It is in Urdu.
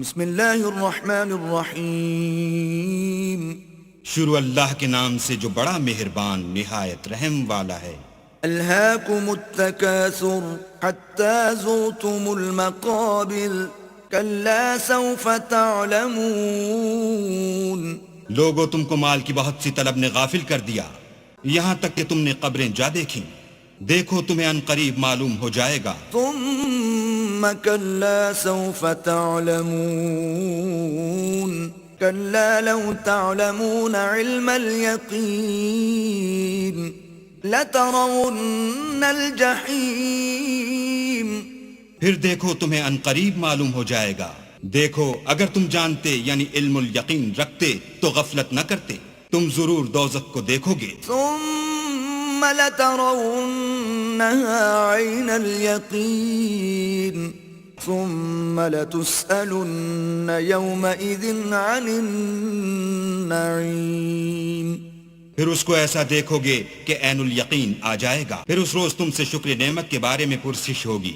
بسم اللہ الرحمن الرحیم. شروع اللہ کے نام سے جو بڑا مہربان نہایت رحم والا ہے. الہاکم التکاثر حتی زرتم المقابر کلا سوف تعلمون. لوگوں تم کو مال کی بہت سی طلب نے غافل کر دیا یہاں تک کہ تم نے قبریں جا دیکھیں. دیکھو تمہیں ان قریب معلوم ہو جائے گا. ثم کلا سوف تعلمون كلا لو تعلمون علم اليقين لترون الجحيم. پھر دیکھو تمہیں ان قریب معلوم ہو جائے گا. دیکھو اگر تم جانتے یعنی علم الیقین رکھتے تو غفلت نہ کرتے. تم ضرور دوزخ کو دیکھو گے. ثم لترونها عين اليقين ثم لتسألن يومئذ عن النعيم. پھر اس کو ایسا دیکھو گے کہ عین الیقین آ جائے گا. پھر اس روز تم سے شکر نعمت کے بارے میں پرسش ہوگی.